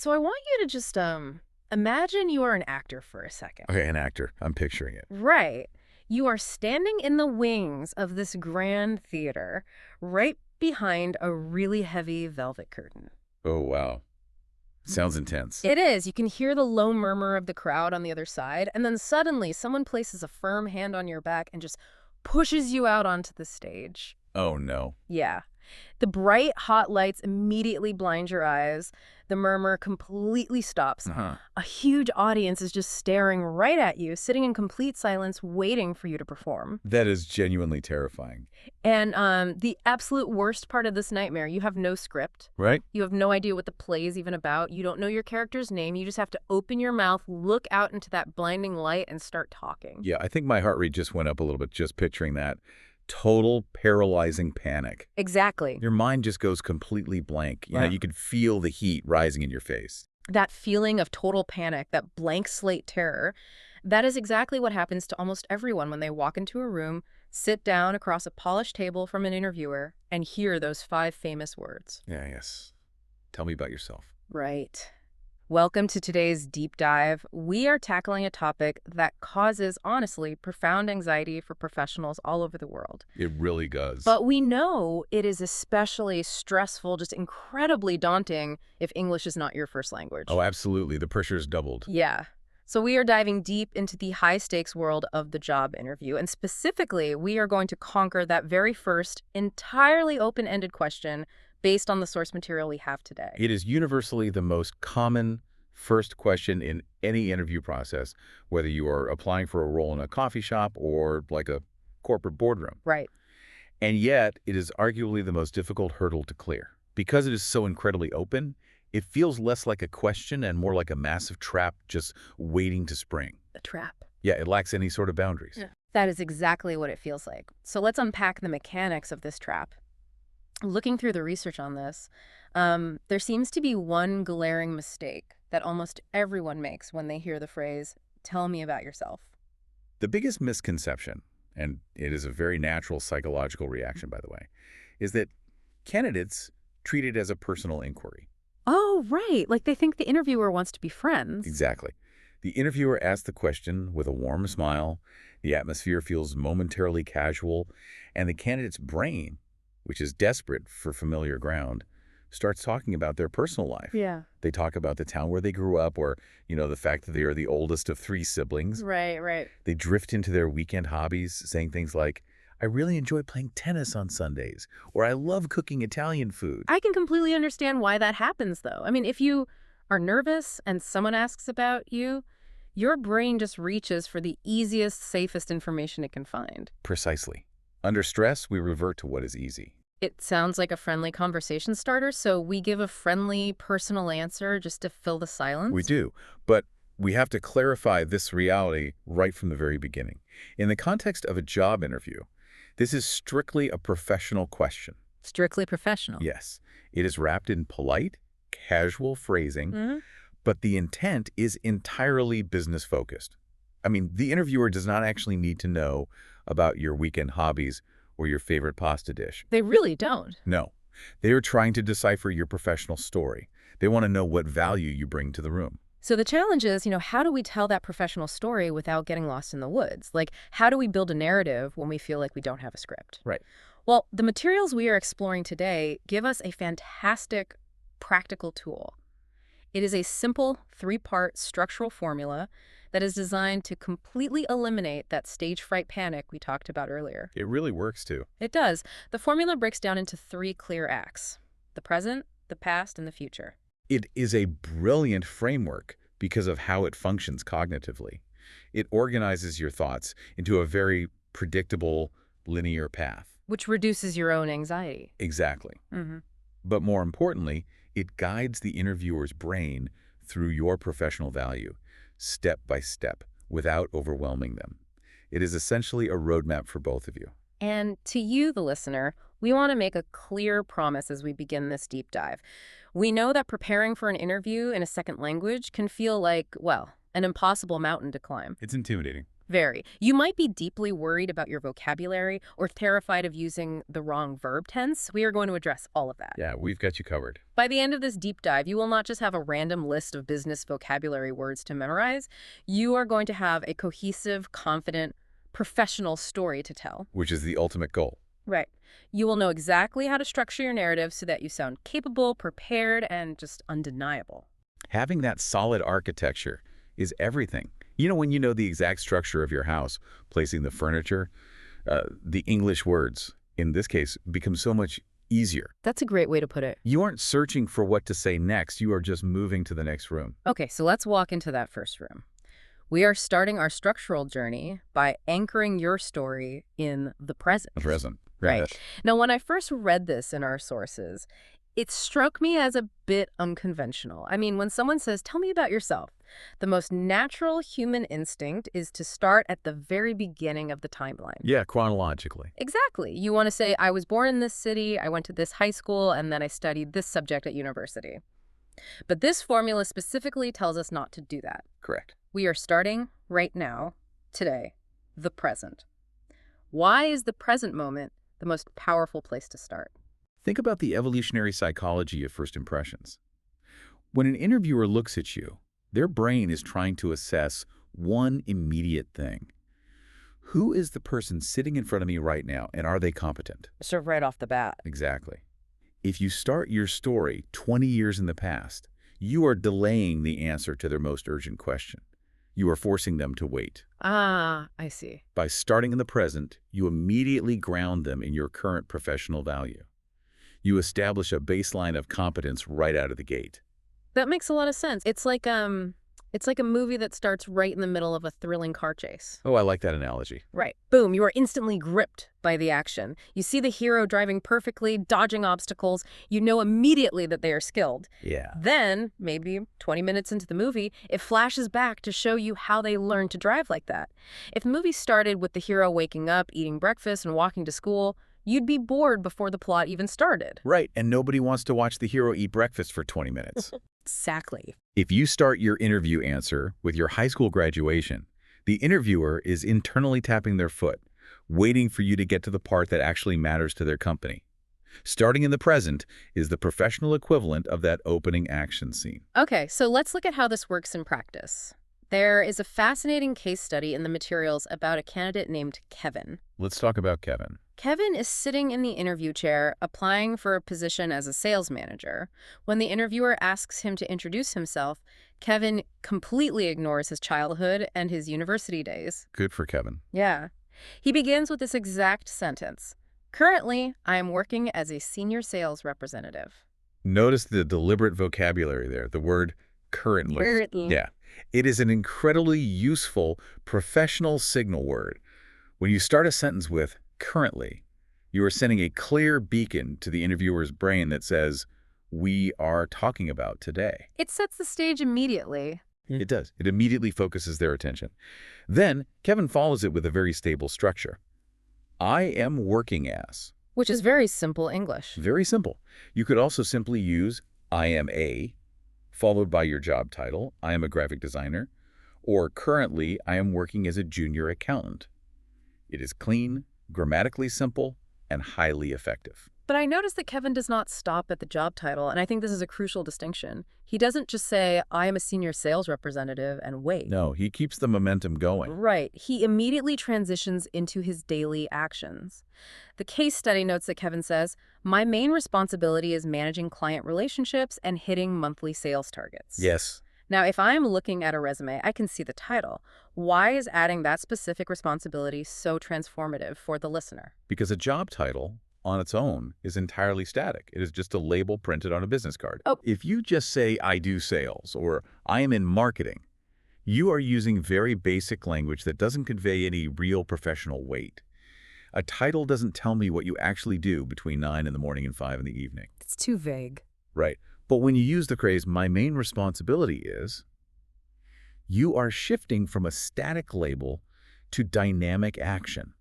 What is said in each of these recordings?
So I want you to just imagine you are an actor for a second. Okay, an actor. I'm picturing it. Right. You are standing in the wings of this grand theater, right behind a really heavy velvet curtain. Oh, wow. Sounds intense. It is. You can hear the low murmur of the crowd on the other side, and then suddenly someone places a firm hand on your back and just pushes you out onto the stage. Oh, no. Yeah. The bright, hot lights immediately blind your eyes. The murmur completely stops. Uh-huh. A huge audience is just staring right at you, sitting in complete silence, waiting for you to perform. That is genuinely terrifying. And the absolute worst part of this nightmare, you have no script. Right? You have no idea what the play is even about. You don't know your character's name. You just have to open your mouth, look out into that blinding light, and start talking. Yeah, I think my heart rate just went up a little bit just picturing that. Total paralyzing panic. Exactly. Your mind just goes completely blank. You know, Right. you can feel the heat rising in your face. That feeling of total panic, that blank slate terror, that is exactly what happens to almost everyone when they walk into a room, sit down across a polished table from an interviewer, and hear those 5 famous words. Yeah, yes. Tell me about yourself. Right. Welcome to today's deep dive. We are tackling a topic that causes, honestly, profound anxiety for professionals all over the world. It really does. But we know it is especially stressful, just incredibly daunting if English is not your first language. Oh, absolutely. The pressure's doubled. Yeah. So we are diving deep into the high-stakes world of the job interview. And specifically, we are going to conquer that very first, entirely open-ended question based on the source material we have today. It is universally the most common first question in any interview process, whether you are applying for a role in a coffee shop or like a corporate boardroom. Right. And yet, it is arguably the most difficult hurdle to clear. Because it is so incredibly open, it feels less like a question and more like a massive trap just waiting to spring. A trap. Yeah, it lacks any sort of boundaries. Yeah. That is exactly what it feels like. So let's unpack the mechanics of this trap. Looking through the research on this, there seems to be one glaring mistake that almost everyone makes when they hear the phrase, "Tell me about yourself." The biggest misconception, and it is a very natural psychological reaction, by the way, is that candidates treat it as a personal inquiry. Oh, right. Like they think the interviewer wants to be friends. Exactly. The interviewer asks the question with a warm smile, the atmosphere feels momentarily casual, and the candidate's brain, which is desperate for familiar ground, starts talking about their personal life. Yeah. They talk about the town where they grew up or, the fact that they are the oldest of 3 siblings. Right. They drift into their weekend hobbies, saying things like, I really enjoy playing tennis on Sundays, or I love cooking Italian food. I can completely understand why that happens, though. I mean, if you are nervous and someone asks about you, your brain just reaches for the easiest, safest information it can find. Precisely. Under stress, we revert to what is easy. It sounds like a friendly conversation starter, so we give a friendly, personal answer just to fill the silence. We do, but we have to clarify this reality right from the very beginning. In the context of a job interview, this is strictly a professional question. Strictly professional. Yes, it is wrapped in polite, casual phrasing, but the intent is entirely business-focused. I mean, the interviewer does not actually need to know about your weekend hobbies or your favorite pasta dish. They really don't. No, they are trying to decipher your professional story. They want to know what value you bring to the room. So the challenge is, how do we tell that professional story without getting lost in the woods? Like, how do we build a narrative when we feel like we don't have a script? Right. Well, the materials we are exploring today give us a fantastic practical tool. It is a simple 3-part structural formula that is designed to completely eliminate that stage fright panic we talked about earlier. It really works, too. It does. The formula breaks down into 3 clear acts: the present, the past, and the future. It is a brilliant framework because of how it functions cognitively. It organizes your thoughts into a very predictable, linear path. Which reduces your own anxiety. Exactly. Mm-hmm. But more importantly, it guides the interviewer's brain through your professional value, step by step, without overwhelming them. It is essentially a roadmap for both of you. And to you, the listener, we want to make a clear promise as we begin this deep dive. We know that preparing for an interview in a second language can feel like, well, an impossible mountain to climb. It's intimidating. Very. You might be deeply worried about your vocabulary or terrified of using the wrong verb tense. We are going to address all of that. Yeah, we've got you covered. By the end of this deep dive, you will not just have a random list of business vocabulary words to memorize. You are going to have a cohesive, confident, professional story to tell. Which is the ultimate goal. Right. You will know exactly how to structure your narrative so that you sound capable, prepared, and just undeniable. Having that solid architecture is everything. You know, when you know the exact structure of your house, placing the furniture, the English words, in this case, become so much easier. That's a great way to put it. You aren't searching for what to say next. You are just moving to the next room. Okay, so let's walk into that first room. We are starting our structural journey by anchoring your story in the present. The present. Right. Yes. Now, when I first read this in our sources, it struck me as a bit unconventional. I mean, when someone says, tell me about yourself, the most natural human instinct is to start at the very beginning of the timeline. Yeah, chronologically. Exactly. You want to say, I was born in this city, I went to this high school, and then I studied this subject at university. But this formula specifically tells us not to do that. Correct. We are starting right now, today, the present. Why is the present moment the most powerful place to start? Think about the evolutionary psychology of first impressions. When an interviewer looks at you, their brain is trying to assess one immediate thing. Who is the person sitting in front of me right now, and are they competent? Sort of right off the bat. Exactly. If you start your story 20 years in the past, you are delaying the answer to their most urgent question. You are forcing them to wait. Ah, I see. By starting in the present, you immediately ground them in your current professional value. You establish a baseline of competence right out of the gate. That makes a lot of sense. It's like a movie that starts right in the middle of a thrilling car chase. Oh, I like that analogy. Right. Boom, you are instantly gripped by the action. You see the hero driving perfectly, dodging obstacles. You know immediately that they are skilled. Yeah. Then, maybe 20 minutes into the movie, it flashes back to show you how they learned to drive like that. If the movie started with the hero waking up, eating breakfast, and walking to school, you'd be bored before the plot even started. Right, and nobody wants to watch the hero eat breakfast for 20 minutes. Exactly. If you start your interview answer with your high school graduation, the interviewer is internally tapping their foot, waiting for you to get to the part that actually matters to their company. Starting in the present is the professional equivalent of that opening action scene. Okay, so let's look at how this works in practice. There is a fascinating case study in the materials about a candidate named Kevin. Let's talk about Kevin. Kevin is sitting in the interview chair applying for a position as a sales manager. When the interviewer asks him to introduce himself, Kevin completely ignores his childhood and his university days. Good for Kevin. Yeah. He begins with this exact sentence. Currently, I am working as a senior sales representative. Notice the deliberate vocabulary there, the word currently. Currently. Yeah. It is an incredibly useful professional signal word. When you start a sentence with currently, you are sending a clear beacon to the interviewer's brain that says, we are talking about today. It sets the stage immediately. It does. It immediately focuses their attention. Then, Kevin follows it with a very stable structure. I am working as. Which is very simple English. Very simple. You could also simply use I am a, followed by your job title, I am a graphic designer, or currently I am working as a junior accountant. It is clean, grammatically simple, and highly effective. But I noticed that Kevin does not stop at the job title, and I think this is a crucial distinction. He doesn't just say, I am a senior sales representative, and wait. No, he keeps the momentum going. Right. He immediately transitions into his daily actions. The case study notes that Kevin says, my main responsibility is managing client relationships and hitting monthly sales targets. Yes. Now, if I'm looking at a resume, I can see the title. Why is adding that specific responsibility so transformative for the listener? Because a job title on its own is entirely static. It is just a label printed on a business card. Oh. If you just say, I do sales, or I am in marketing, you are using very basic language that doesn't convey any real professional weight. A title doesn't tell me what you actually do between 9 in the morning and 5 in the evening. It's too vague. Right. But when you use the phrase, my main responsibility is, you are shifting from a static label to dynamic action.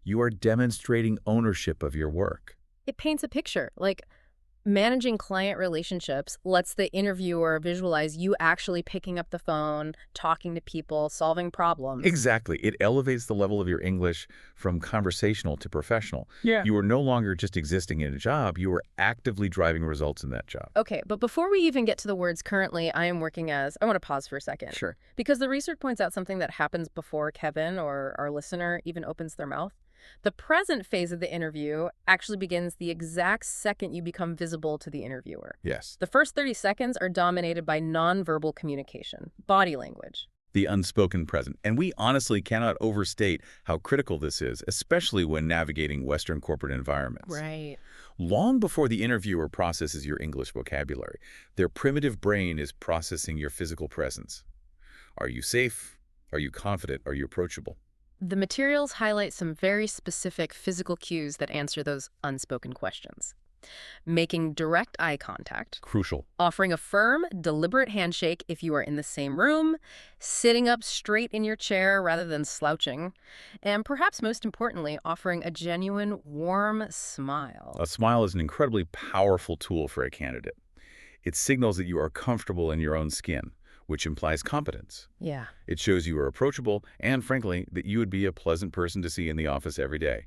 You are demonstrating ownership of your work. It paints a picture, like Managing client relationships lets the interviewer visualize you actually picking up the phone, talking to people, solving problems. Exactly. It elevates the level of your English from conversational to professional. Yeah. You are no longer just existing in a job, you are actively driving results in that job. Okay, but before we even get to the words currently I am working as, I want to pause for a second. Sure. Because the research points out something that happens before Kevin or our listener even opens their mouth. The present phase of the interview actually begins the exact second you become visible to the interviewer. Yes. The first 30 seconds are dominated by nonverbal communication, body language. The unspoken present. And we honestly cannot overstate how critical this is, especially when navigating Western corporate environments. Right. Long before the interviewer processes your English vocabulary, their primitive brain is processing your physical presence. Are you safe? Are you confident? Are you approachable? The materials highlight some very specific physical cues that answer those unspoken questions. Making direct eye contact, Crucial. offering a firm, deliberate handshake if you are in the same room, sitting up straight in your chair rather than slouching, and perhaps most importantly, offering a genuine, warm smile. A smile is an incredibly powerful tool for a candidate. It signals that you are comfortable in your own skin, which implies competence. Yeah. It shows you are approachable and, frankly, that you would be a pleasant person to see in the office every day.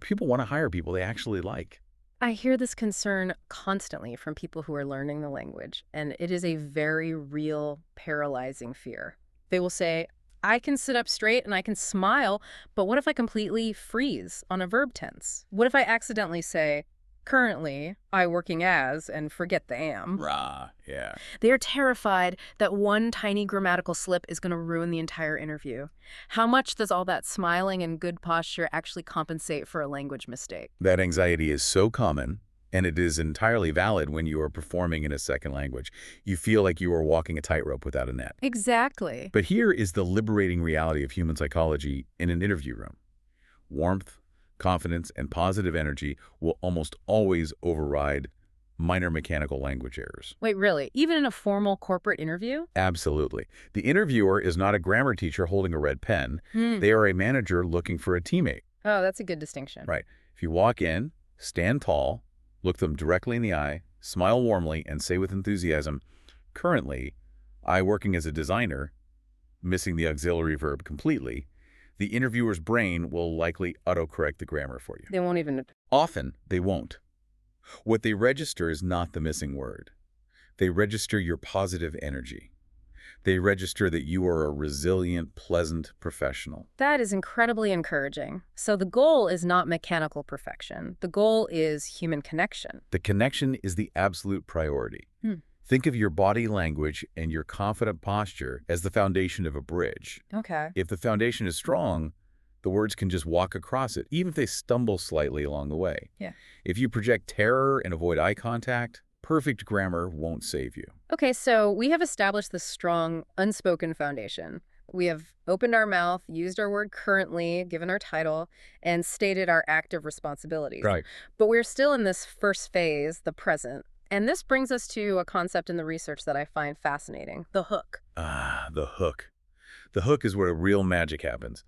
People want to hire people they actually like. I hear this concern constantly from people who are learning the language, and it is a very real, paralyzing fear. They will say, I can sit up straight and I can smile, but what if I completely freeze on a verb tense? What if I accidentally say, currently, I working as, and forget the am? Rah, yeah. They are terrified that one tiny grammatical slip is going to ruin the entire interview. How much does all that smiling and good posture actually compensate for a language mistake? That anxiety is so common, and it is entirely valid when you are performing in a second language. You feel like you are walking a tightrope without a net. Exactly. But here is the liberating reality of human psychology in an interview room. Warmth, confidence, and positive energy will almost always override minor mechanical language errors. Wait, really? Even in a formal corporate interview? Absolutely. The interviewer is not a grammar teacher holding a red pen. They are a manager looking for a teammate. Oh, that's a good distinction. Right. If you walk in, stand tall, look them directly in the eye, smile warmly, and say with enthusiasm, currently, I working as a designer, missing the auxiliary verb completely, the interviewer's brain will likely autocorrect the grammar for you. They won't even... Often, they won't. What they register is not the missing word. They register your positive energy. They register that you are a resilient, pleasant professional. That is incredibly encouraging. So the goal is not mechanical perfection. The goal is human connection. The connection is the absolute priority. Think of your body language and your confident posture as the foundation of a bridge. Okay. If the foundation is strong, the words can just walk across it, even if they stumble slightly along the way. Yeah. If you project terror and avoid eye contact, perfect grammar won't save you. Okay, so we have established this strong, unspoken foundation. We have opened our mouth, used our word currently, given our title, and stated our active responsibilities. Right. But we're still in this first phase, the present. And this brings us to a concept in the research that I find fascinating, the hook. Ah, the hook. The hook is where real magic happens.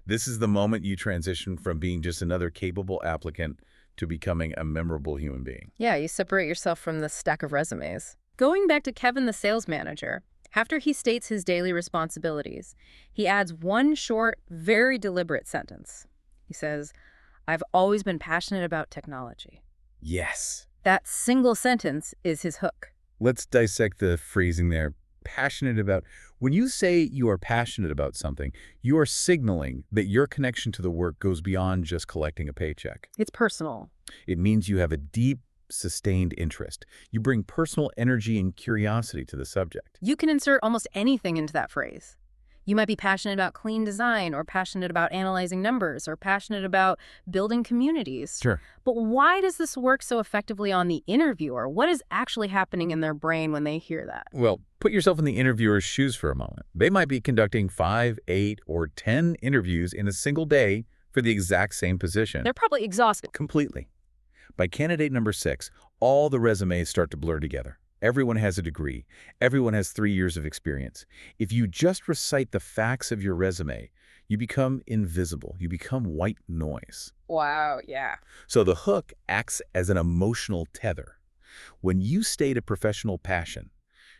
This is the moment you transition from being just another capable applicant to becoming a memorable human being. Yeah, you separate yourself from the stack of resumes. Going back to Kevin, the sales manager, after he states his daily responsibilities, he adds one short, very deliberate sentence. He says, I've always been passionate about technology. Yes. That single sentence is his hook. Let's dissect the phrasing there. Passionate about. When you say you are passionate about something, you are signaling that your connection to the work goes beyond just collecting a paycheck. It's personal. It means you have a deep, sustained interest. You bring personal energy and curiosity to the subject. You can insert almost anything into that phrase. You might be passionate about clean design, or passionate about analyzing numbers, or passionate about building communities. Sure. But why does this work so effectively on the interviewer? What is actually happening in their brain when they hear that? Well, put yourself in the interviewer's shoes for a moment. They might be conducting 5, 8, or 10 interviews in a single day for the exact same position. They're probably exhausted. Completely. By candidate number 6, all the resumes start to blur together. Everyone has a degree. Everyone has 3 years of experience. If you just recite the facts of your resume, you become invisible. You become white noise. Wow, yeah. So the hook acts as an emotional tether. When you state a professional passion,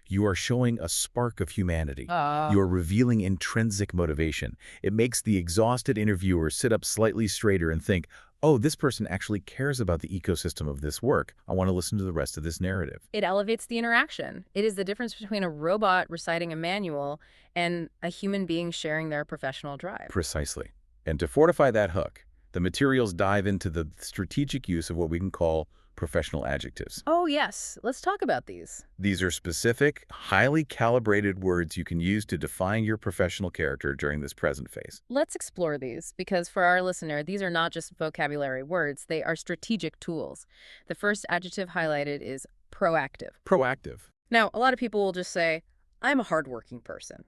you are showing a spark of humanity. You are revealing intrinsic motivation. It makes the exhausted interviewer sit up slightly straighter and think, oh, this person actually cares about the ecosystem of this work. I want to listen to the rest of this narrative. It elevates the interaction. It is the difference between a robot reciting a manual and a human being sharing their professional drive. Precisely. And to fortify that hook, the materials dive into the strategic use of what we can call professional adjectives. Oh, yes. Let's talk about these. These are specific, highly calibrated words you can use to define your professional character during this present phase. Let's explore these because for our listener, these are not just vocabulary words, they are strategic tools. The first adjective highlighted is proactive. Proactive. Now, a lot of people will just say, I'm a hardworking person.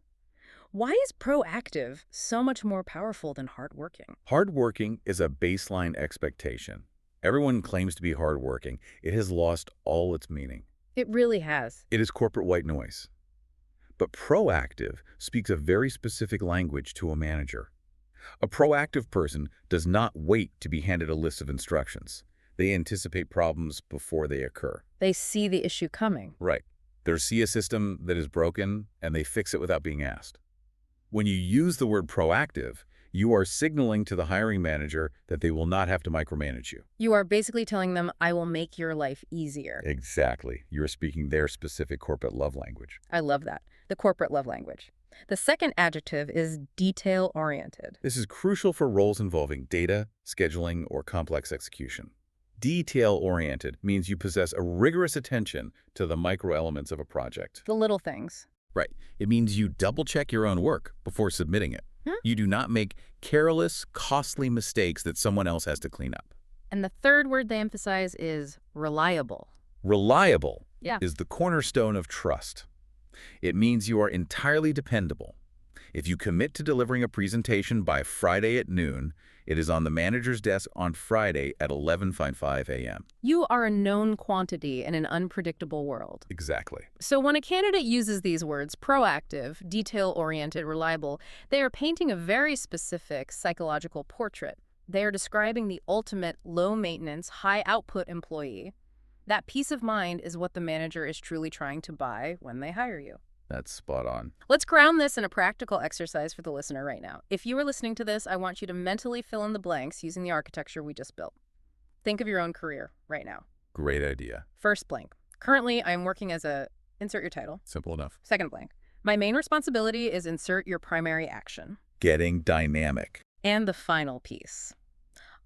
Why is proactive so much more powerful than hardworking? Hardworking is a baseline expectation. Everyone claims to be hardworking. It has lost all its meaning. It really has. It is corporate white noise. But proactive speaks a very specific language to a manager. A proactive person does not wait to be handed a list of instructions. They anticipate problems before they occur. They see the issue coming. Right. They see a system that is broken, and they fix it without being asked. When you use the word proactive, you are signaling to the hiring manager that they will not have to micromanage you. You are basically telling them, I will make your life easier. Exactly. You're speaking their specific corporate love language. I love that. The corporate love language. The second adjective is detail-oriented. This is crucial for roles involving data, scheduling, or complex execution. Detail-oriented means you possess a rigorous attention to the microelements of a project. The little things. Right. It means you double-check your own work before submitting it. You do not make careless, costly mistakes that someone else has to clean up. And the third word they emphasize is reliable. Reliable Yeah. is the cornerstone of trust. It means you are entirely dependable. If you commit to delivering a presentation by Friday at noon, it is on the manager's desk on Friday at 11:55 a.m. You are a known quantity in an unpredictable world. Exactly. So when a candidate uses these words, proactive, detail-oriented, reliable, they are painting a very specific psychological portrait. They are describing the ultimate low-maintenance, high-output employee. That peace of mind is what the manager is truly trying to buy when they hire you. That's spot on. Let's ground this in a practical exercise for the listener right now. If you are listening to this, I want you to mentally fill in the blanks using the architecture we just built. Think of your own career right now. Great idea. First blank. Currently, I am working as a... Insert your title. Simple enough. Second blank. My main responsibility is insert your primary action. Getting dynamic. And the final piece.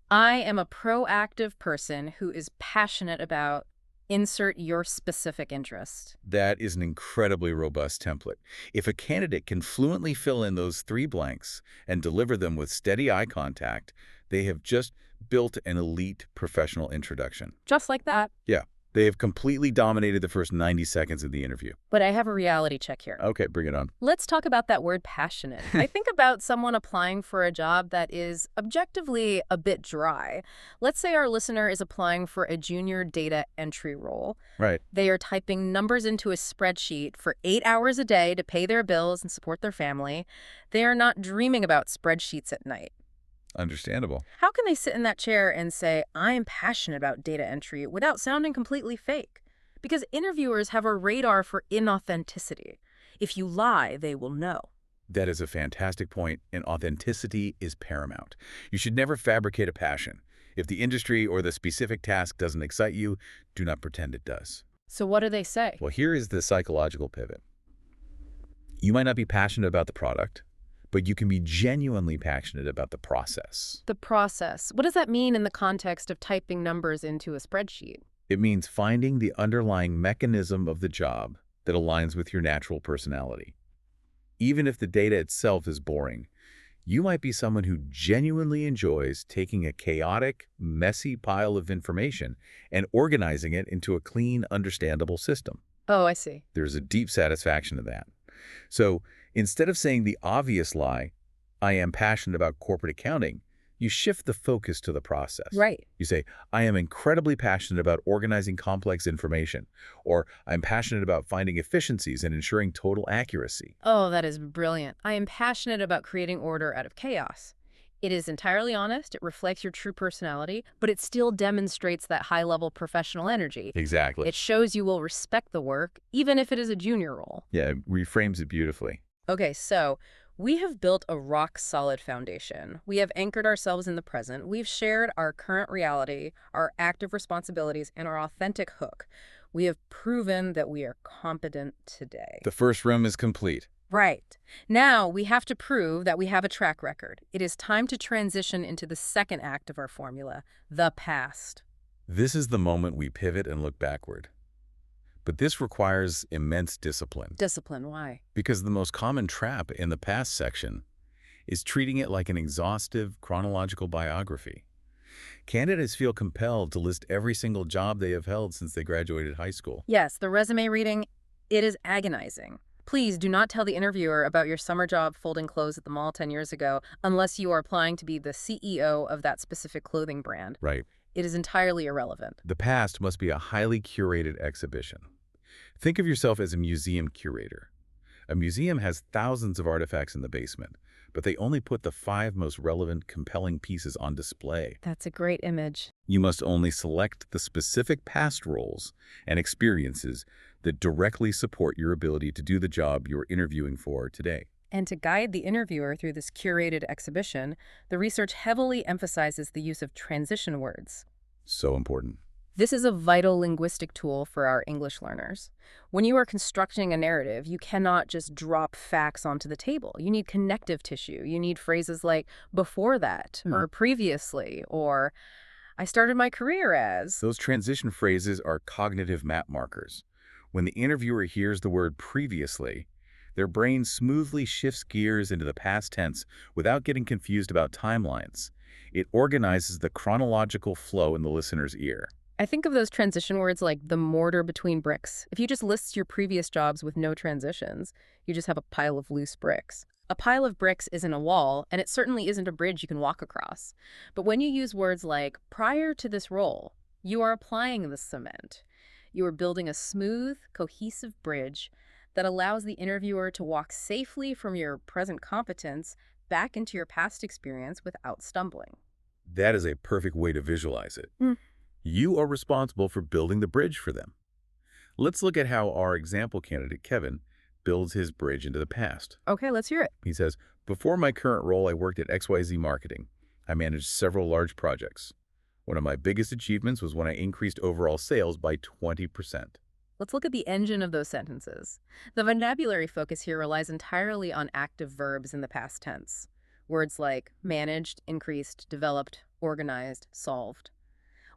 I am a proactive person who is passionate about insert your specific interest. That is an incredibly robust template. If a candidate can fluently fill in those three blanks and deliver them with steady eye contact, they have just built an elite professional introduction. Just like that. Yeah, they have completely dominated the first 90 seconds of the interview. But I have a reality check here. Okay, bring it on. Let's talk about that word passionate. I think about someone applying for a job that is objectively a bit dry. Let's say our listener is applying for a junior data entry role. Right. They are typing numbers into a spreadsheet for 8 hours a day to pay their bills and support their family. They are not dreaming about spreadsheets at night. Understandable. How can they sit in that chair and say, I am passionate about data entry without sounding completely fake? Because interviewers have a radar for inauthenticity. If you lie, they will know. That is a fantastic point, and authenticity is paramount. You should never fabricate a passion. If the industry or the specific task doesn't excite you, do not pretend it does. So what do they say? Well, here is the psychological pivot. You might not be passionate about the product, but you can be genuinely passionate about the process. The process. What does that mean in the context of typing numbers into a spreadsheet? It means finding the underlying mechanism of the job that aligns with your natural personality. Even if the data itself is boring, you might be someone who genuinely enjoys taking a chaotic, messy pile of information and organizing it into a clean, understandable system. Oh, I see. There's a deep satisfaction in that. So instead of saying the obvious lie, I am passionate about corporate accounting, you shift the focus to the process. Right. You say, I am incredibly passionate about organizing complex information, or I'm passionate about finding efficiencies and ensuring total accuracy. Oh, that is brilliant. I am passionate about creating order out of chaos. It is entirely honest, it reflects your true personality, but it still demonstrates that high-level professional energy. Exactly. It shows you will respect the work, even if it is a junior role. Yeah, it reframes it beautifully. Okay, so we have built a rock-solid foundation. We have anchored ourselves in the present. We've shared our current reality, our active responsibilities, and our authentic hook. We have proven that we are competent today. The first room is complete. Right. Now we have to prove that we have a track record. It is time to transition into the second act of our formula, the past. This is the moment we pivot and look backward. But this requires immense discipline, Discipline, why? because the most common trap in the past section is treating it like an exhaustive chronological biography. Candidates feel compelled to list every single job they have held since they graduated high school. Yes, the resume reading, it is agonizing. Please do not tell the interviewer about your summer job folding clothes at the mall 10 years ago unless you are applying to be the CEO of that specific clothing brand. Right. It is entirely irrelevant. The past must be a highly curated exhibition. Think of yourself as a museum curator. A museum has thousands of artifacts in the basement, but they only put the 5 most relevant, compelling pieces on display. That's a great image. You must only select the specific past roles and experiences that directly support your ability to do the job you're interviewing for today. And to guide the interviewer through this curated exhibition, the research heavily emphasizes the use of transition words. So important. This is a vital linguistic tool for our English learners. When you are constructing a narrative, you cannot just drop facts onto the table. You need connective tissue. You need phrases like before that, or previously, or I started my career as. Those transition phrases are cognitive map markers. When the interviewer hears the word previously, their brain smoothly shifts gears into the past tense without getting confused about timelines. It organizes the chronological flow in the listener's ear. I think of those transition words like the mortar between bricks. If you just list your previous jobs with no transitions, you just have a pile of loose bricks. A pile of bricks isn't a wall, and it certainly isn't a bridge you can walk across. But when you use words like prior to this role, you are applying the cement. You are building a smooth, cohesive bridge that allows the interviewer to walk safely from your present competence back into your past experience without stumbling. That is a perfect way to visualize it. Mm. You are responsible for building the bridge for them. Let's look at how our example candidate, Kevin, builds his bridge into the past. Okay, let's hear it. He says, before my current role, I worked at XYZ Marketing. I managed several large projects. One of my biggest achievements was when I increased overall sales by 20%. Let's look at the engine of those sentences. The vocabulary focus here relies entirely on active verbs in the past tense. Words like managed, increased, developed, organized, solved.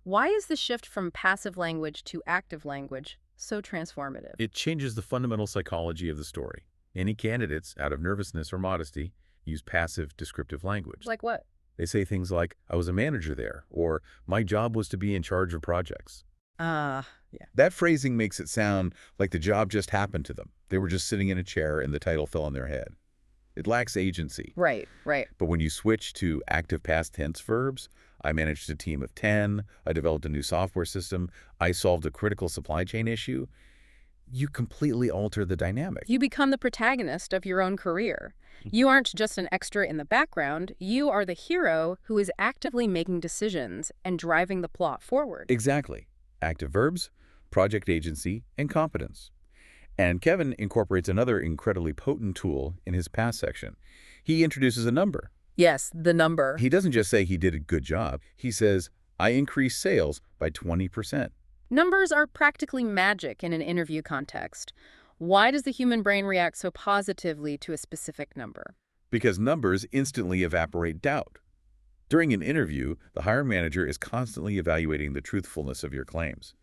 Why is the shift from passive language to active language so transformative? It changes the fundamental psychology of the story. Any candidates, out of nervousness or modesty, use passive descriptive language. Like what? They say things like, I was a manager there, or my job was to be in charge of projects. Yeah. That phrasing makes it sound like the job just happened to them. They were just sitting in a chair and the title fell on their head. It lacks agency. Right. But when you switch to active past tense verbs, I managed a team of 10, I developed a new software system, I solved a critical supply chain issue, you completely alter the dynamic. You become the protagonist of your own career. You aren't just an extra in the background. You are the hero who is actively making decisions and driving the plot forward. Exactly. Active verbs, project agency, and competence. And Kevin incorporates another incredibly potent tool in his past section. He introduces a number. Yes, the number. He doesn't just say he did a good job. He says, I increased sales by 20%. Numbers are practically magic in an interview context. Why does the human brain react so positively to a specific number? Because numbers instantly evaporate doubt. During an interview, the hiring manager is constantly evaluating the truthfulness of your claims.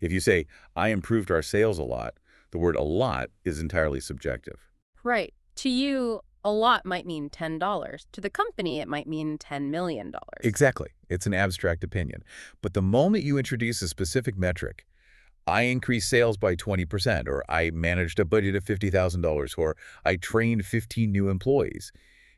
If you say, I improved our sales a lot, the word a lot is entirely subjective. Right. To you, a lot might mean $10. To the company, it might mean $10 million. Exactly. It's an abstract opinion. But the moment you introduce a specific metric, I increased sales by 20%, or I managed a budget of $50,000, or I trained 15 new employees,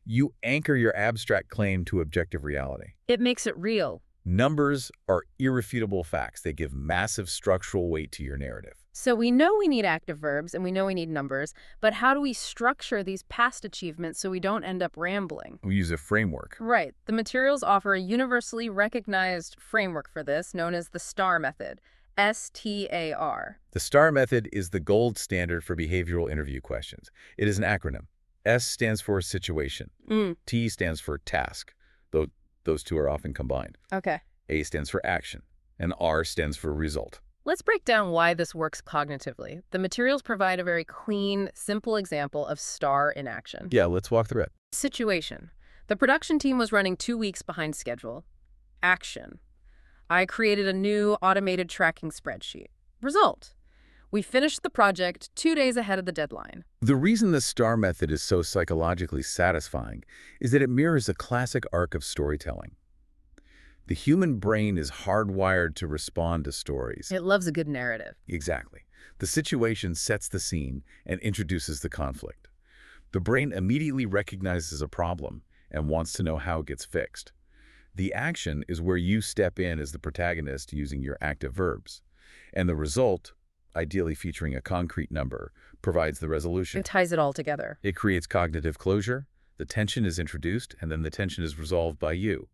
you anchor your abstract claim to objective reality. It makes it real. Numbers are irrefutable facts. They give massive structural weight to your narrative. So we know we need active verbs and we know we need numbers, but how do we structure these past achievements so we don't end up rambling? We use a framework. Right. The materials offer a universally recognized framework for this known as the STAR method. STAR. The STAR method is the gold standard for behavioral interview questions. It is an acronym. S stands for situation. T stands for task, though those two are often combined. Okay. A stands for action, and R stands for result. Let's break down why this works cognitively. The materials provide a very clean, simple example of STAR in action. Yeah, let's walk through it. Situation. The production team was running 2 weeks behind schedule. Action. I created a new automated tracking spreadsheet. Result. We finished the project 2 days ahead of the deadline. The reason the STAR method is so psychologically satisfying is that it mirrors a classic arc of storytelling. The human brain is hardwired to respond to stories. It loves a good narrative. Exactly. The situation sets the scene and introduces the conflict. The brain immediately recognizes a problem and wants to know how it gets fixed. The action is where you step in as the protagonist using your active verbs. And the result, ideally featuring a concrete number, provides the resolution. It ties it all together. It creates cognitive closure, the tension is introduced, and then the tension is resolved by you.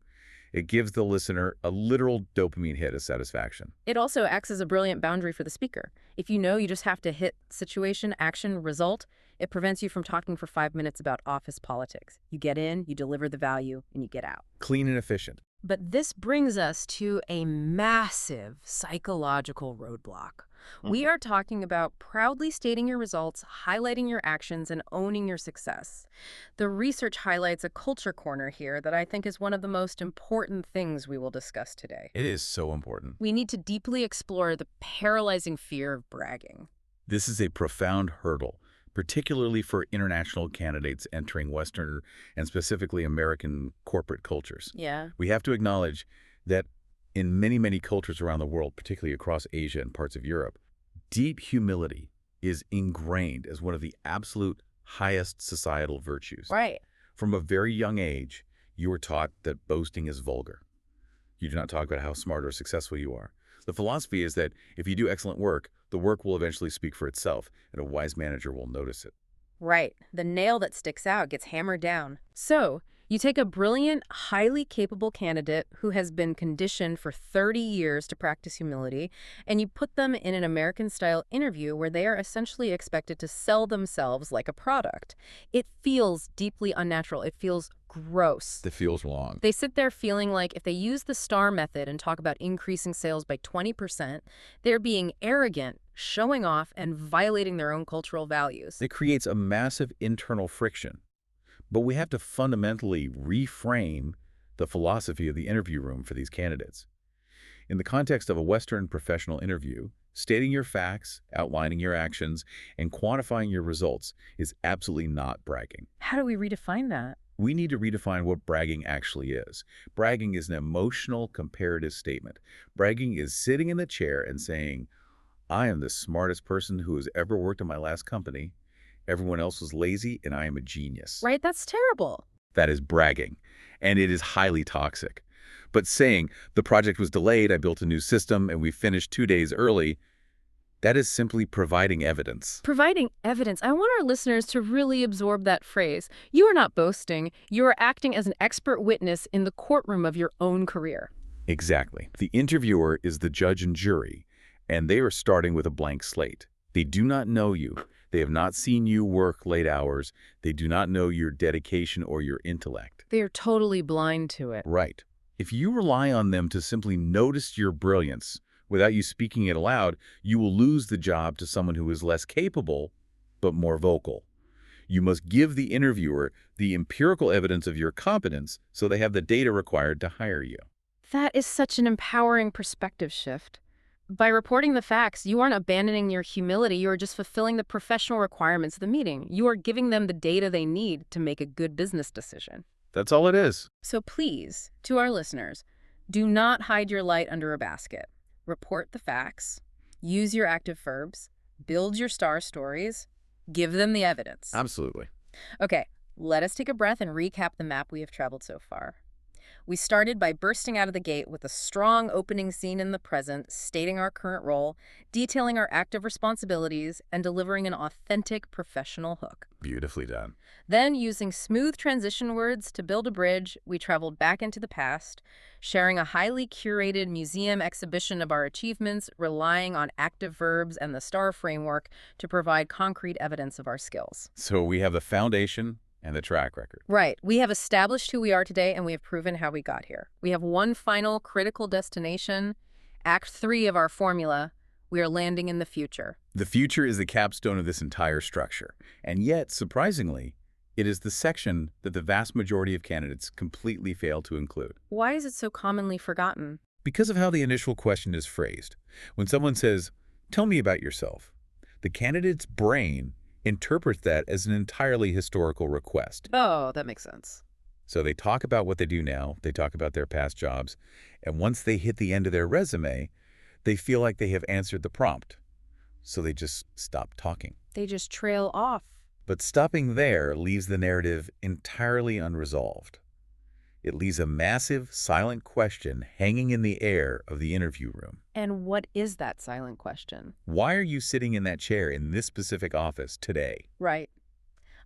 It gives the listener a literal dopamine hit of satisfaction. It also acts as a brilliant boundary for the speaker. If you know you just have to hit situation, action, result, it prevents you from talking for 5 minutes about office politics. You get in, you deliver the value, and you get out. Clean and efficient. But this brings us to a massive psychological roadblock. We are talking about proudly stating your results, highlighting your actions, and owning your success. The research highlights a culture corner here that I think is one of the most important things we will discuss today. It is so important. We need to deeply explore the paralyzing fear of bragging. This is a profound hurdle, particularly for international candidates entering Western and specifically American corporate cultures. Yeah. We have to acknowledge that in many, many cultures around the world, particularly across Asia and parts of Europe, deep humility is ingrained as one of the absolute highest societal virtues. Right. From a very young age, you are taught that boasting is vulgar. You do not talk about how smart or successful you are. The philosophy is that if you do excellent work, the work will eventually speak for itself, and a wise manager will notice it. Right. The nail that sticks out gets hammered down. So, you take a brilliant, highly capable candidate who has been conditioned for 30 years to practice humility, and you put them in an American-style interview where they are essentially expected to sell themselves like a product. It feels deeply unnatural. It feels gross. It feels wrong. They sit there feeling like if they use the STAR method and talk about increasing sales by 20%, they're being arrogant, showing off, and violating their own cultural values. It creates a massive internal friction. But we have to fundamentally reframe the philosophy of the interview room for these candidates. In the context of a Western professional interview, stating your facts, outlining your actions, and quantifying your results is absolutely not bragging. How do we redefine that? We need to redefine what bragging actually is. Bragging is an emotional comparative statement. Bragging is sitting in the chair and saying, I am the smartest person who has ever worked in my last company. Everyone else was lazy, and I am a genius. Right? That's terrible. That is bragging, and it is highly toxic. But saying, the project was delayed, I built a new system, and we finished 2 days early, that is simply providing evidence. Providing evidence. I want our listeners to really absorb that phrase. You are not boasting. You are acting as an expert witness in the courtroom of your own career. Exactly. The interviewer is the judge and jury, and they are starting with a blank slate. They do not know you. They have not seen you work late hours. They do not know your dedication or your intellect. They are totally blind to it. Right. If you rely on them to simply notice your brilliance without you speaking it aloud, you will lose the job to someone who is less capable, but more vocal. You must give the interviewer the empirical evidence of your competence so they have the data required to hire you. That is such an empowering perspective shift. By reporting the facts, you aren't abandoning your humility. You are just fulfilling the professional requirements of the meeting. You are giving them the data they need to make a good business decision. That's all it is. So please, to our listeners, do not hide your light under a basket. Report the facts, use your active verbs, build your STAR stories, give them the evidence. Absolutely. Okay, let us take a breath and recap the map we have traveled so far. We started by bursting out of the gate with a strong opening scene in the present, stating our current role, detailing our active responsibilities, and delivering an authentic professional hook. Beautifully done. Then, using smooth transition words to build a bridge, we traveled back into the past, sharing a highly curated museum exhibition of our achievements, relying on active verbs and the STAR framework to provide concrete evidence of our skills. So we have the foundation and the track record. Right. We have established who we are today, and we have proven how we got here. We have one final critical destination, Act 3 of our formula. We are landing in the future. The future is the capstone of this entire structure. And yet, surprisingly, it is the section that the vast majority of candidates completely fail to include. Why is it so commonly forgotten? Because of how the initial question is phrased. When someone says, "Tell me about yourself," the candidate's brain interprets that as an entirely historical request. Oh, that makes sense. So they talk about what they do now, they talk about their past jobs, and once they hit the end of their resume, they feel like they have answered the prompt. So they just stop talking. They just trail off. But stopping there leaves the narrative entirely unresolved. It leaves a massive, silent question hanging in the air of the interview room. And what is that silent question? Why are you sitting in that chair in this specific office today? Right.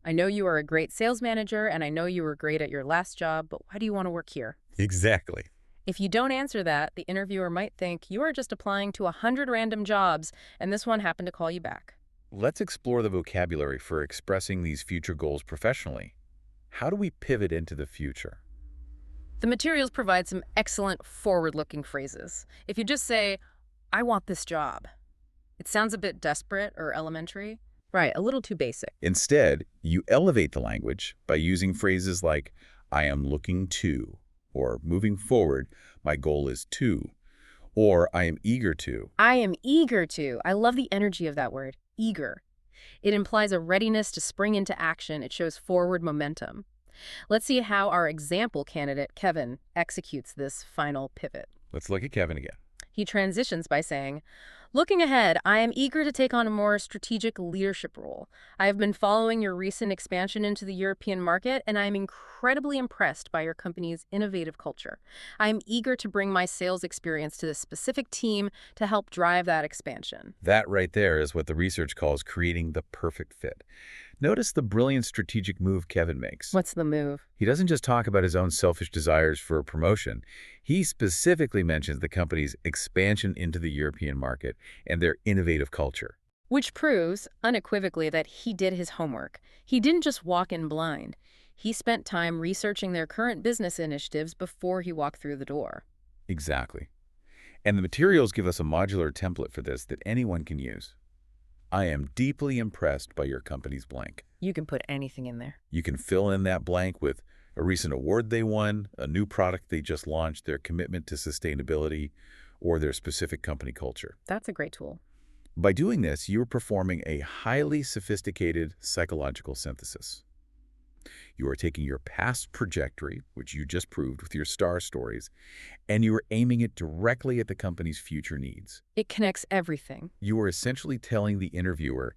I know you are a great sales manager, and I know you were great at your last job, but why do you want to work here? Exactly. If you don't answer that, the interviewer might think you are just applying to 100 random jobs, and this one happened to call you back. Let's explore the vocabulary for expressing these future goals professionally. How do we pivot into the future? The materials provide some excellent forward-looking phrases. If you just say, "I want this job," it sounds a bit desperate or elementary. Right, a little too basic. Instead, you elevate the language by using phrases like, "I am looking to," or "moving forward, my goal is to," or "I am eager to." I am eager to. I love the energy of that word, eager. It implies a readiness to spring into action. It shows forward momentum. Let's see how our example candidate, Kevin, executes this final pivot. Let's look at Kevin again. He transitions by saying, "Looking ahead, I am eager to take on a more strategic leadership role. I have been following your recent expansion into the European market, and I am incredibly impressed by your company's innovative culture. I am eager to bring my sales experience to this specific team to help drive that expansion." That right there is what the research calls creating the perfect fit. Notice the brilliant strategic move Kevin makes. What's the move? He doesn't just talk about his own selfish desires for a promotion. He specifically mentions the company's expansion into the European market and their innovative culture. Which proves, unequivocally, that he did his homework. He didn't just walk in blind. He spent time researching their current business initiatives before he walked through the door. Exactly. And the materials give us a modular template for this that anyone can use. I am deeply impressed by your company's blank. You can put anything in there. You can fill in that blank with a recent award they won, a new product they just launched, their commitment to sustainability, or their specific company culture. That's a great tool. By doing this, you're performing a highly sophisticated psychological synthesis. You are taking your past trajectory, which you just proved with your STAR stories, and you are aiming it directly at the company's future needs. It connects everything. You are essentially telling the interviewer,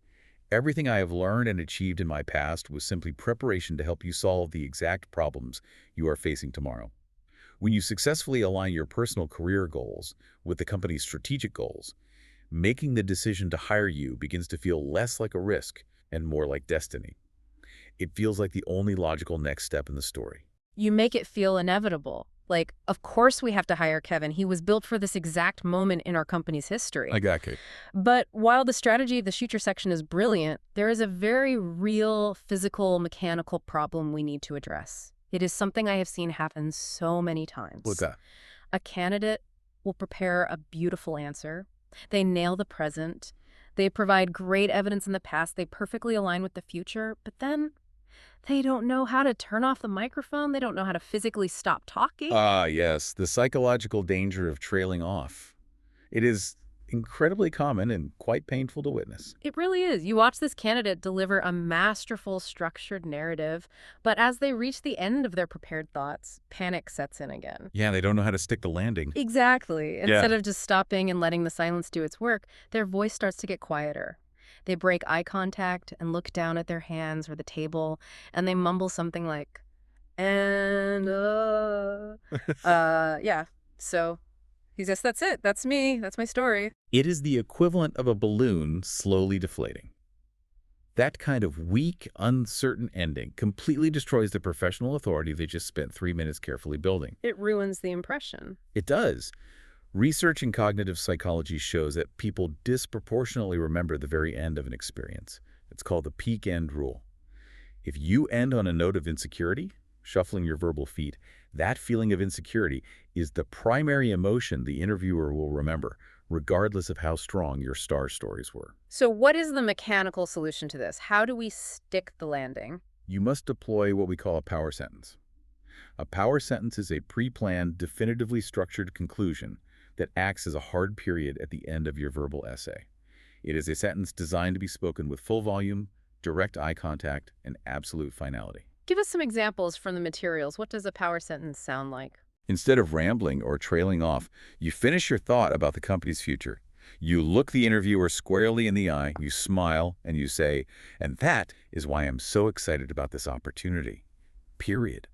everything I have learned and achieved in my past was simply preparation to help you solve the exact problems you are facing tomorrow. When you successfully align your personal career goals with the company's strategic goals, making the decision to hire you begins to feel less like a risk and more like destiny. It feels like the only logical next step in the story. You make it feel inevitable. Like, of course we have to hire Kevin. He was built for this exact moment in our company's history. I got it. But while the strategy of the future section is brilliant, there is a very real physical, mechanical problem we need to address. It is something I have seen happen so many times. What's that? A candidate will prepare a beautiful answer. They nail the present. They provide great evidence in the past. They perfectly align with the future. But then they don't know how to turn off the microphone. They don't know how to physically stop talking. Yes, the psychological danger of trailing off. It is incredibly common and quite painful to witness. It really is. You watch this candidate deliver a masterful, structured narrative, but as they reach the end of their prepared thoughts, panic sets in again. Yeah, they don't know how to stick the landing. Exactly. Instead of just stopping and letting the silence do its work, their voice starts to get quieter. They break eye contact and look down at their hands or the table, and they mumble something like, And, yeah. So he says, that's it. That's me. That's my story. It is the equivalent of a balloon slowly deflating. That kind of weak, uncertain ending completely destroys the professional authority they just spent 3 minutes carefully building. It ruins the impression. It does. Research in cognitive psychology shows that people disproportionately remember the very end of an experience. It's called the peak end rule. If you end on a note of insecurity, shuffling your verbal feet, that feeling of insecurity is the primary emotion the interviewer will remember, regardless of how strong your star stories were. So what is the mechanical solution to this? How do we stick the landing? You must deploy what we call a power sentence. A power sentence is a pre-planned, definitively structured conclusion that acts as a hard period at the end of your verbal essay. It is a sentence designed to be spoken with full volume, direct eye contact, and absolute finality. Give us some examples from the materials. What does a power sentence sound like? Instead of rambling or trailing off, you finish your thought about the company's future. You look the interviewer squarely in the eye, you smile, and you say, "And that is why I'm so excited about this opportunity." Period.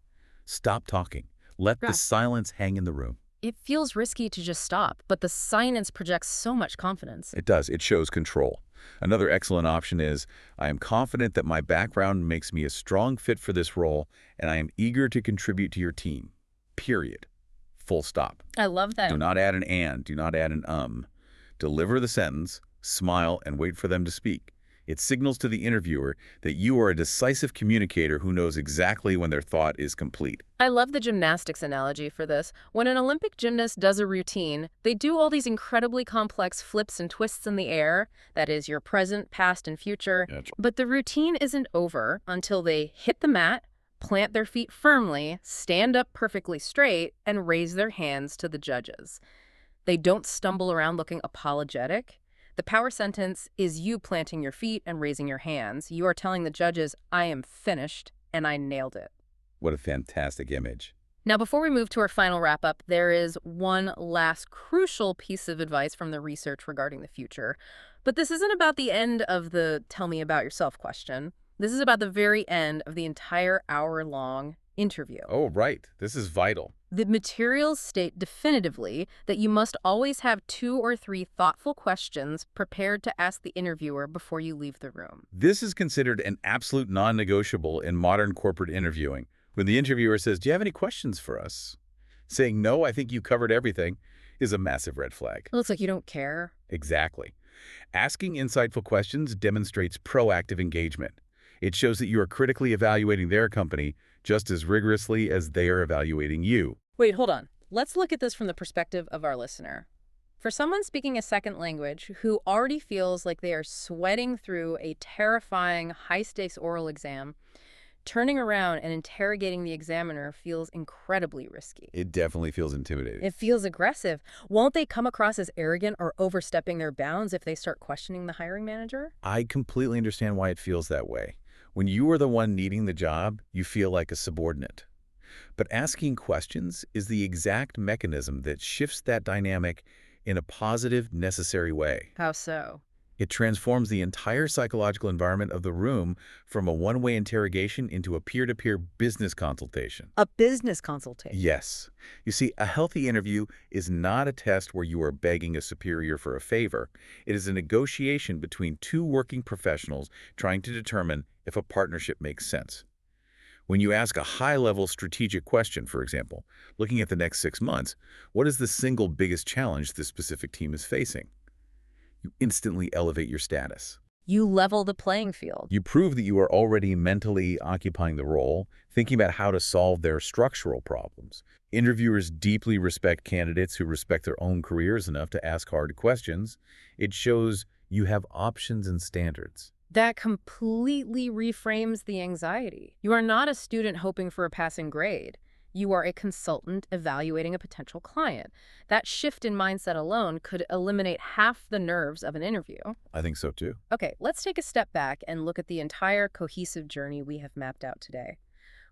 Stop talking. Let the Yeah. silence hang in the room. It feels risky to just stop, but the silence projects so much confidence. It does. It shows control. Another excellent option is, "I am confident that my background makes me a strong fit for this role, and I am eager to contribute to your team." Period. Full stop. I love that. Do not add an and. Do not add an. Deliver the sentence, smile, and wait for them to speak. It signals to the interviewer that you are a decisive communicator who knows exactly when their thought is complete. I love the gymnastics analogy for this. When an Olympic gymnast does a routine, they do all these incredibly complex flips and twists in the air. That is your present, past, and future. That's right. But the routine isn't over until they hit the mat, plant their feet firmly, stand up perfectly straight, and raise their hands to the judges. They don't stumble around looking apologetic. The power sentence is you planting your feet and raising your hands. You are telling the judges, I am finished, and I nailed it. What a fantastic image. Now, before we move to our final wrap-up, there is one last crucial piece of advice from the research regarding the future. But this isn't about the end of the tell me about yourself question. This is about the very end of the entire hour-long interview. Oh, right. This is vital. The materials state definitively that you must always have 2 or 3 thoughtful questions prepared to ask the interviewer before you leave the room. This is considered an absolute non-negotiable in modern corporate interviewing. When the interviewer says, "Do you have any questions for us?" saying, "No, I think you covered everything," is a massive red flag. It looks like you don't care. Exactly. Asking insightful questions demonstrates proactive engagement. It shows that you are critically evaluating their company just as rigorously as they are evaluating you. Wait, hold on. Let's look at this from the perspective of our listener. For someone speaking a second language who already feels like they are sweating through a terrifying, high-stakes oral exam, turning around and interrogating the examiner feels incredibly risky. It definitely feels intimidating. It feels aggressive. Won't they come across as arrogant or overstepping their bounds if they start questioning the hiring manager? I completely understand why it feels that way. When you are the one needing the job, you feel like a subordinate. But asking questions is the exact mechanism that shifts that dynamic in a positive, necessary way. How so? It transforms the entire psychological environment of the room from a one-way interrogation into a peer-to-peer business consultation. A business consultation. Yes. You see, a healthy interview is not a test where you are begging a superior for a favor. It is a negotiation between two working professionals trying to determine if a partnership makes sense. When you ask a high-level strategic question, for example, looking at the next 6 months, what is the single biggest challenge this specific team is facing? You instantly elevate your status. You level the playing field. You prove that you are already mentally occupying the role, thinking about how to solve their structural problems. Interviewers deeply respect candidates who respect their own careers enough to ask hard questions. It shows you have options and standards. That completely reframes the anxiety. You are not a student hoping for a passing grade. You are a consultant evaluating a potential client. That shift in mindset alone could eliminate half the nerves of an interview. I think so too. Okay, let's take a step back and look at the entire cohesive journey we have mapped out today.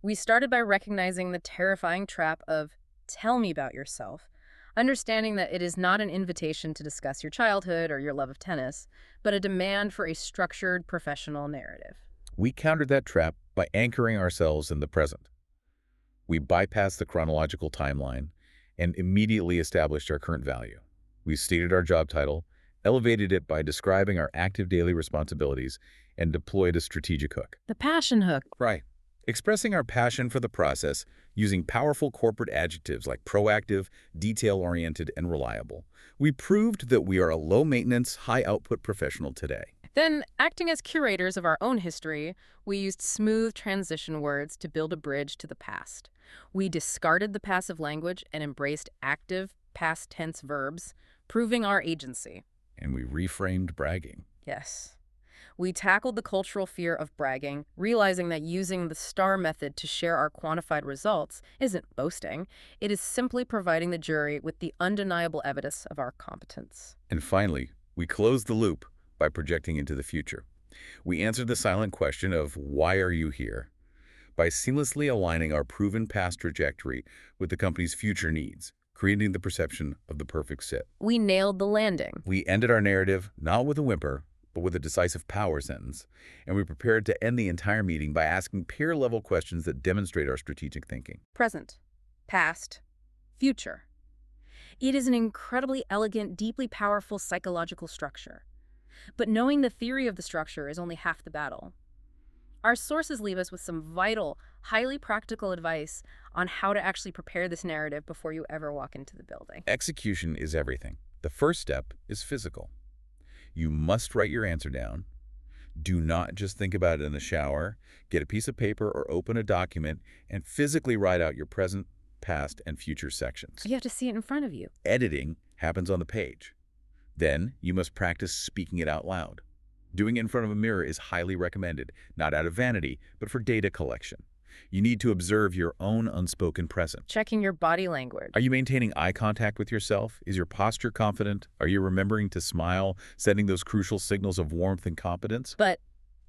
We started by recognizing the terrifying trap of tell me about yourself, understanding that it is not an invitation to discuss your childhood or your love of tennis, but a demand for a structured professional narrative. We countered that trap by anchoring ourselves in the present. We bypassed the chronological timeline and immediately established our current value. We stated our job title, elevated it by describing our active daily responsibilities, and deployed a strategic hook. The passion hook. Right. Expressing our passion for the process using powerful corporate adjectives like proactive, detail-oriented, and reliable. We proved that we are a low-maintenance, high-output professional today. Then, acting as curators of our own history, we used smooth transition words to build a bridge to the past. We discarded the passive language and embraced active, past tense verbs, proving our agency. And we reframed bragging. Yes. We tackled the cultural fear of bragging, realizing that using the STAR method to share our quantified results isn't boasting. It is simply providing the jury with the undeniable evidence of our competence. And finally, we closed the loop by projecting into the future. We answered the silent question of why are you here? By seamlessly aligning our proven past trajectory with the company's future needs, creating the perception of the perfect fit. We nailed the landing. We ended our narrative not with a whimper, but with a decisive power sentence, and we prepared to end the entire meeting by asking peer-level questions that demonstrate our strategic thinking. Present, past, future. It is an incredibly elegant, deeply powerful psychological structure. But knowing the theory of the structure is only half the battle. Our sources leave us with some vital, highly practical advice on how to actually prepare this narrative before you ever walk into the building. Execution is everything. The first step is physical. You must write your answer down. Do not just think about it in the shower. Get a piece of paper or open a document and physically write out your present, past, and future sections. You have to see it in front of you. Editing happens on the page. Then you must practice speaking it out loud. Doing it in front of a mirror is highly recommended, not out of vanity, but for data collection. You need to observe your own unspoken presence. Checking your body language. Are you maintaining eye contact with yourself? Is your posture confident? Are you remembering to smile, sending those crucial signals of warmth and competence? But,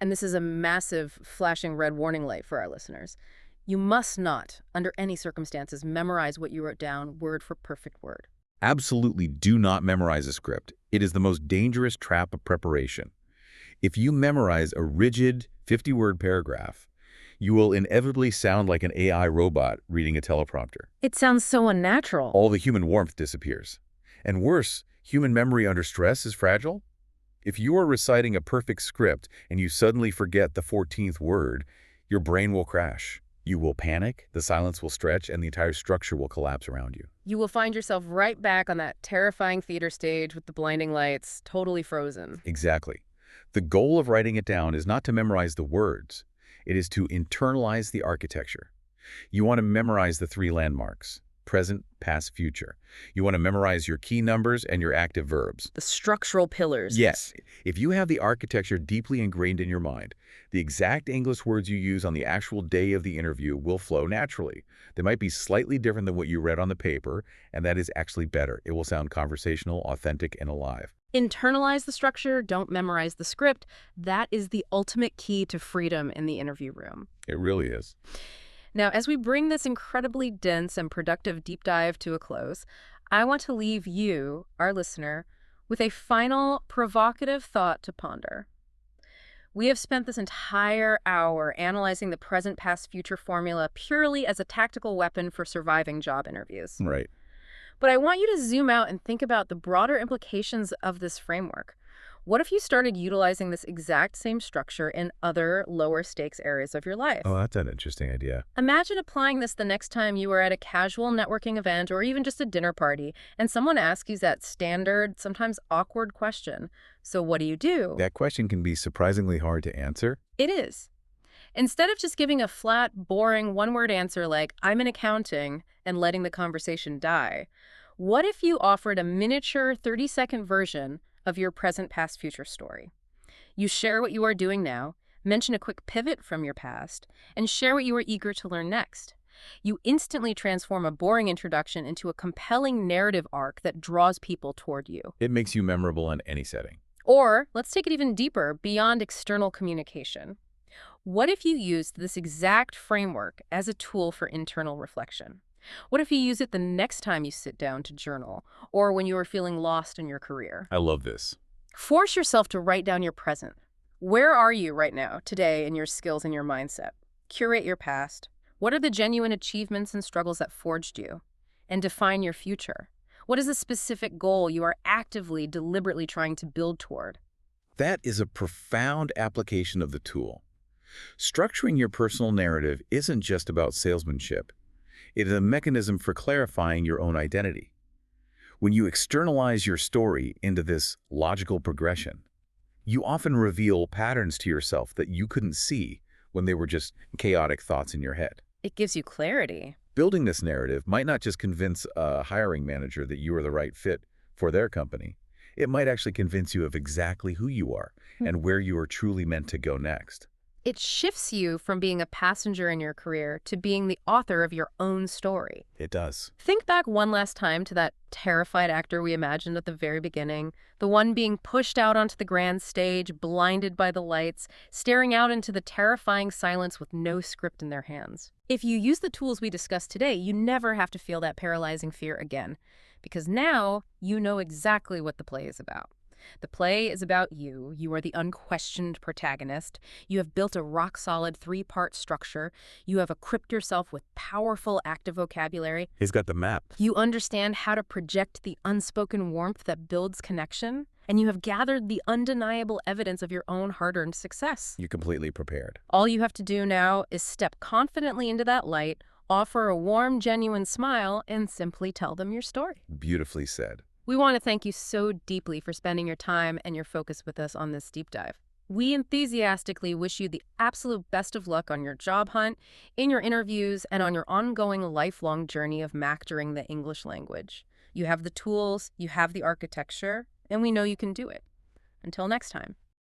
and this is a massive flashing red warning light for our listeners, you must not, under any circumstances, memorize what you wrote down word for perfect word. Absolutely do not memorize a script. It is the most dangerous trap of preparation. If you memorize a rigid 50-word paragraph, you will inevitably sound like an AI robot reading a teleprompter. It sounds so unnatural. All the human warmth disappears. And worse, human memory under stress is fragile. If you are reciting a perfect script and you suddenly forget the 14th word, your brain will crash. You will panic, the silence will stretch, and the entire structure will collapse around you. You will find yourself right back on that terrifying theater stage with the blinding lights, totally frozen. Exactly. The goal of writing it down is not to memorize the words. It is to internalize the architecture. You want to memorize the three landmarks: present, past, future. You want to memorize your key numbers and your active verbs. The structural pillars. Yes. If you have the architecture deeply ingrained in your mind, the exact English words you use on the actual day of the interview will flow naturally. They might be slightly different than what you read on the paper, and that is actually better. It will sound conversational, authentic, and alive. Internalize the structure, don't memorize the script. That is the ultimate key to freedom in the interview room. It really is. Now, as we bring this incredibly dense and productive deep dive to a close, I want to leave you, our listener, with a final provocative thought to ponder. We have spent this entire hour analyzing the present, past, future formula purely as a tactical weapon for surviving job interviews. Right. But I want you to zoom out and think about the broader implications of this framework. What if you started utilizing this exact same structure in other lower stakes areas of your life? Oh, that's an interesting idea. Imagine applying this the next time you are at a casual networking event or even just a dinner party, and someone asks you that standard, sometimes awkward question. So what do you do? That question can be surprisingly hard to answer. It is. Instead of just giving a flat, boring, one-word answer like, I'm in accounting, and letting the conversation die, what if you offered a miniature 30-second version of your present, past, future story? You share what you are doing now, mention a quick pivot from your past, and share what you are eager to learn next. You instantly transform a boring introduction into a compelling narrative arc that draws people toward you. It makes you memorable in any setting. Or, let's take it even deeper, beyond external communication. What if you used this exact framework as a tool for internal reflection? What if you use it the next time you sit down to journal, or when you are feeling lost in your career? I love this. Force yourself to write down your present. Where are you right now, today, in your skills and your mindset? Curate your past. What are the genuine achievements and struggles that forged you and define your future? What is the specific goal you are actively, deliberately trying to build toward? That is a profound application of the tool. Structuring your personal narrative isn't just about salesmanship. It is a mechanism for clarifying your own identity. When you externalize your story into this logical progression, you often reveal patterns to yourself that you couldn't see when they were just chaotic thoughts in your head. It gives you clarity. Building this narrative might not just convince a hiring manager that you are the right fit for their company. It might actually convince you of exactly who you are and where you are truly meant to go next. It shifts you from being a passenger in your career to being the author of your own story. It does. Think back one last time to that terrified actor we imagined at the very beginning, the one being pushed out onto the grand stage, blinded by the lights, staring out into the terrifying silence with no script in their hands. If you use the tools we discussed today, you never have to feel that paralyzing fear again, because now you know exactly what the play is about. The play is about you. You are the unquestioned protagonist. You have built a rock-solid three-part structure. You have equipped yourself with powerful active vocabulary. He's got the map. You understand how to project the unspoken warmth that builds connection. And you have gathered the undeniable evidence of your own hard-earned success. You're completely prepared. All you have to do now is step confidently into that light, offer a warm, genuine smile, and simply tell them your story. Beautifully said. We want to thank you so deeply for spending your time and your focus with us on this deep dive. We enthusiastically wish you the absolute best of luck on your job hunt, in your interviews, and on your ongoing lifelong journey of mastering the English language. You have the tools, you have the architecture, and we know you can do it. Until next time.